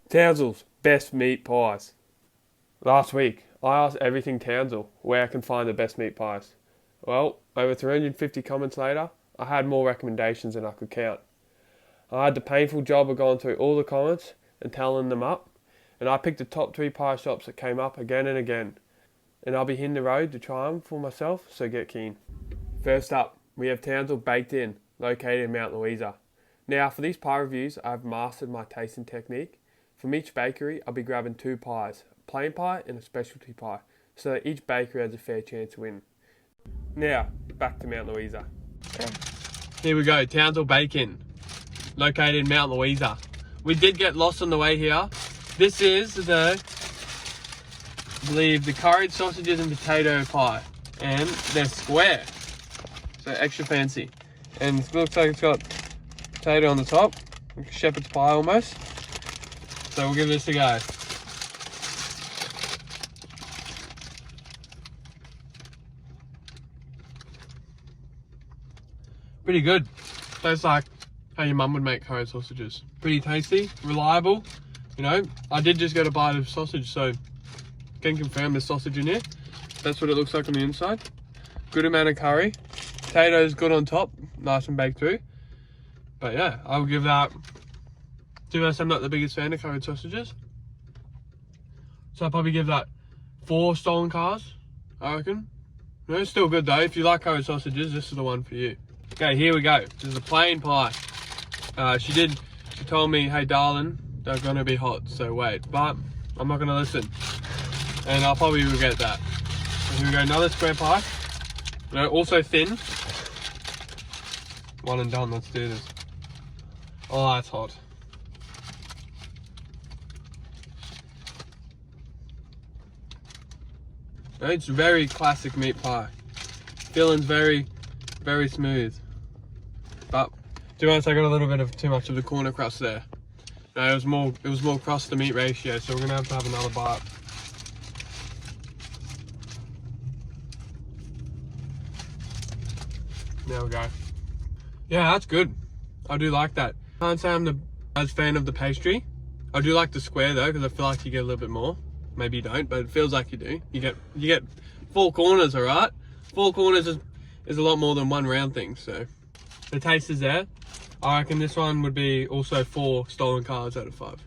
Townsville's best meat pies. Last week, I asked everything Townsville where I can find the best meat pies. Well, over 350 comments later, I had more recommendations than I could count. I had the painful job of going through all the comments and tallying them up, and I picked the top 3 pie shops that came up again and again. And I'll be hitting the road to try them for myself, so get keen. First up, we have Townsville Baked In, located in Mount Louisa. Now, for these pie reviews, I've mastered my tasting technique. From each bakery, I'll be grabbing 2 pies, a plain pie and a specialty pie, so that each bakery has a fair chance to win. Now, back to Mount Louisa. Here we go, Townsville Baked In, located in Mount Louisa. We did get lost on the way here. This is I believe the curried sausages and potato pie, and they're square, so extra fancy. And it looks like it's got potato on the top, like shepherd's pie almost. So we'll give this a go. Pretty good. Tastes like how your mum would make curried sausages. Pretty tasty, reliable. You know, I did just get a bite of sausage, so can confirm there's sausage in here. That's what it looks like on the inside. Good amount of curry. Potatoes good on top, nice and baked through. But yeah, I would give that, to be honest, I'm not the biggest fan of curried sausages. So I'll probably give that 4 stolen cars, I reckon. No, it's still good though. If you like curried sausages, this is the one for you. Okay, here we go. This is a plain pie. She told me, hey darling, they're gonna be hot, so wait. But I'm not gonna listen. And I'll probably regret that. So here we go, another square pie. You know, also thin. One and done, let's do this. Oh, that's hot. It's very classic meat pie. Filling's very, very smooth. But to be honest, I got a little bit of too much of the corner crust there. No, it was more crust to meat ratio, so we're gonna have to have another bite. There we go. Yeah, that's good. I do like that. Can't say I'm the biggest fan of the pastry. I do like the square though, because I feel like you get a little bit more. Maybe you don't, but it feels like you do. You get 4 corners, all right? 4 corners is a lot more than 1 round thing, so. The taste is there. I reckon this one would be also 4 stolen cars out of 5.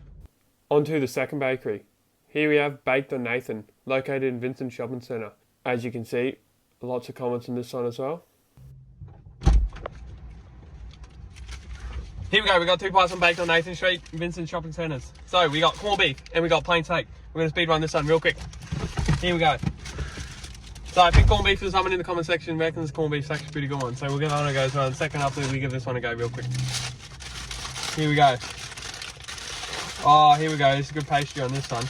On to the second bakery. Here we have Baked on Nathan, located in Vincent Shopping Centre. As you can see, lots of comments on this one as well. Here we go, we got 2 pies on Baked on Nathan Street, Vincent Shopping Centres. So we got corned beef and we got plain steak. We're going to speed run this one real quick. Here we go. So I think corned beef is someone in the comment section reckons corned beef steak is a pretty good one. So we'll give that one a go as well. And second up, we give this one a go real quick. Here we go. Oh, here we go. There's a good pastry on this one.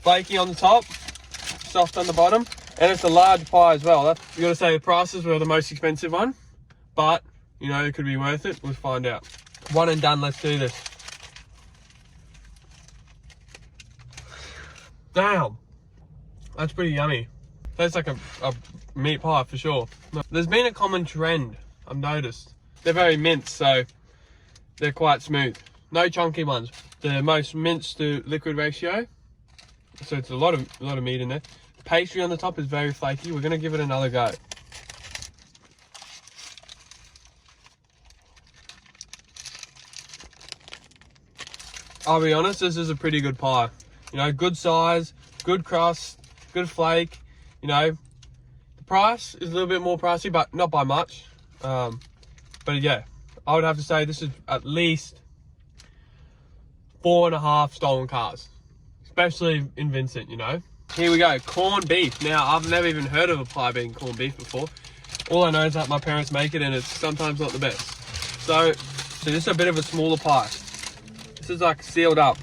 Flaky on the top, soft on the bottom, and it's a large pie as well. You got to say the prices were the most expensive one, but you know, it could be worth it. We'll find out. One and done, let's do this. Damn, that's pretty yummy. Tastes like a meat pie for sure. There's been a common trend I've noticed. They're very minced, so they're quite smooth. No chunky ones. The most minced to liquid ratio, so it's a lot of meat in there. Pastry on the top is very flaky. We're gonna give it another go. I'll be honest, this is a pretty good pie. You know, good size, good crust, good flake. You know, the price is a little bit more pricey, but not by much. But yeah, I would have to say this is at least 4.5 stolen cars, especially in Vincent, you know. Here we go, corned beef. Now, I've never even heard of a pie being corned beef before. All I know is that my parents make it and it's sometimes not the best. So this is a bit of a smaller pie. This is like sealed up.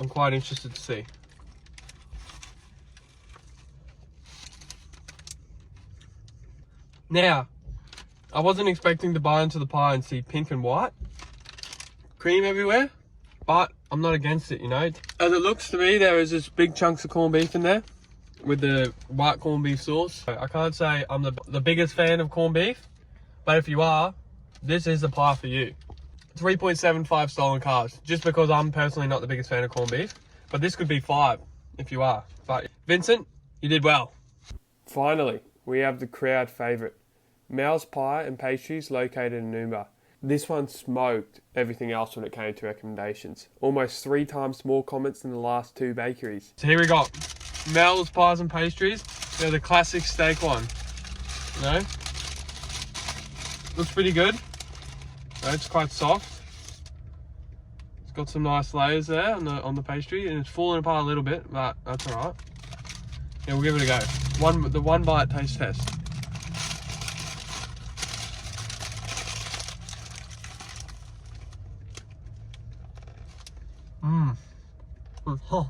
I'm quite interested to see. Now, I wasn't expecting to bite into the pie and see pink and white cream everywhere, but I'm not against it, you know. As it looks to me, there is just big chunks of corned beef in there with the white corned beef sauce. I can't say I'm the biggest fan of corned beef, but if you are, this is the pie for you. 3.75 stolen cars, just because I'm personally not the biggest fan of corned beef. But this could be 5 if you are. But Vincent, you did well. Finally, we have the crowd favourite, Mel's Pie and Pastries, located in Noomba. This one smoked everything else when it came to recommendations. Almost 3 times more comments than the last 2 bakeries. So here we got Mel's Pies and Pastries. They're the classic steak one. You know? Looks pretty good. It's quite soft. It's got some nice layers there on the pastry, and it's falling apart a little bit, but that's alright. Yeah, we'll give it a go. The one bite taste test. Oh.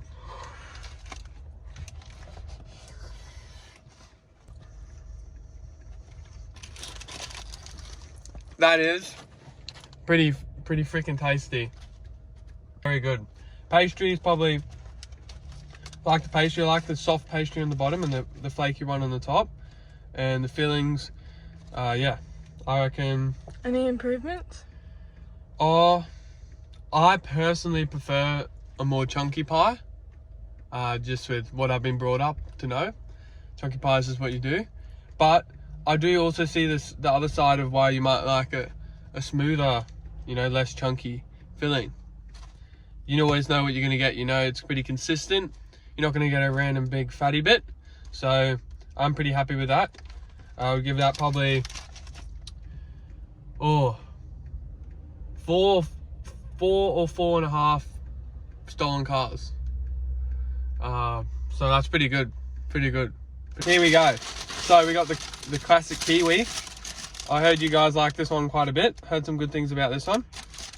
That is pretty freaking tasty. Very good. Pastry is probably like the pastry. I like the soft pastry on the bottom and the flaky one on the top. And the fillings, yeah, I reckon. Any improvements? I personally prefer a more chunky pie. Just with what I've been brought up to know. Chunky pies is what you do. But I do also see the other side of why you might like a smoother, you know, less chunky filling. You always know what you're going to get. You know, it's pretty consistent. You're not going to get a random big fatty bit. So I'm pretty happy with that. I would give that probably 4 or 4.5 stolen cars. So that's pretty good. Here we go. So we got the classic kiwi. I heard you guys like this one quite a bit. Heard some good things about this one.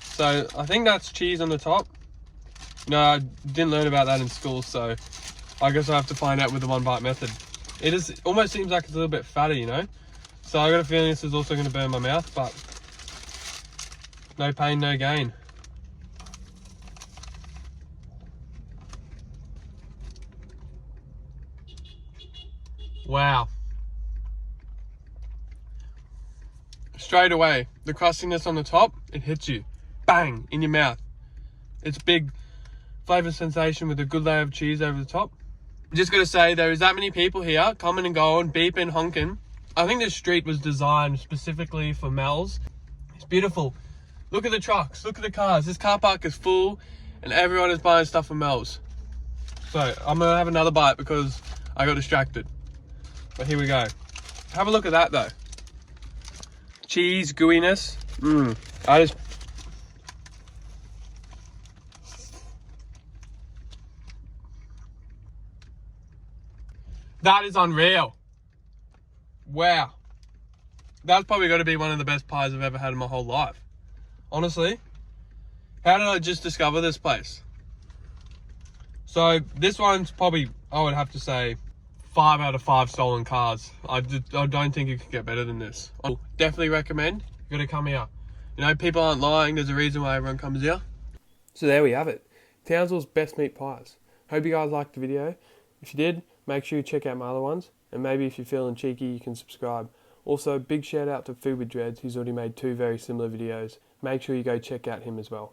So I think that's cheese on the top. No, I didn't learn about that in school, so I guess I have to find out with the one bite method. It almost seems like it's a little bit fatty, you know? So I got a feeling this is also going to burn my mouth, but no pain, no gain. Wow. Straight away, the crustiness on the top, it hits you. Bang! In your mouth. It's big flavour sensation with a good layer of cheese over the top. I'm just going to say, there is that many people here, coming and going, beeping, honking. I think this street was designed specifically for Mel's. It's beautiful. Look at the trucks, look at the cars. This car park is full and everyone is buying stuff from Mel's. So I'm going to have another bite because I got distracted. But here we go. Have a look at that though. Cheese, gooiness. That is unreal. Wow. That's probably got to be one of the best pies I've ever had in my whole life. Honestly. How did I just discover this place? So this one's probably, I would have to say, 5 out of 5 stolen cars. I don't think you could get better than this. I'll definitely recommend. You gotta come here. You know, people aren't lying. There's a reason why everyone comes here. So there we have it. Townsville's best meat pies. Hope you guys liked the video. If you did, make sure you check out my other ones. And maybe if you're feeling cheeky, you can subscribe. Also, big shout out to Food with Dreads, who's already made 2 very similar videos. Make sure you go check out him as well.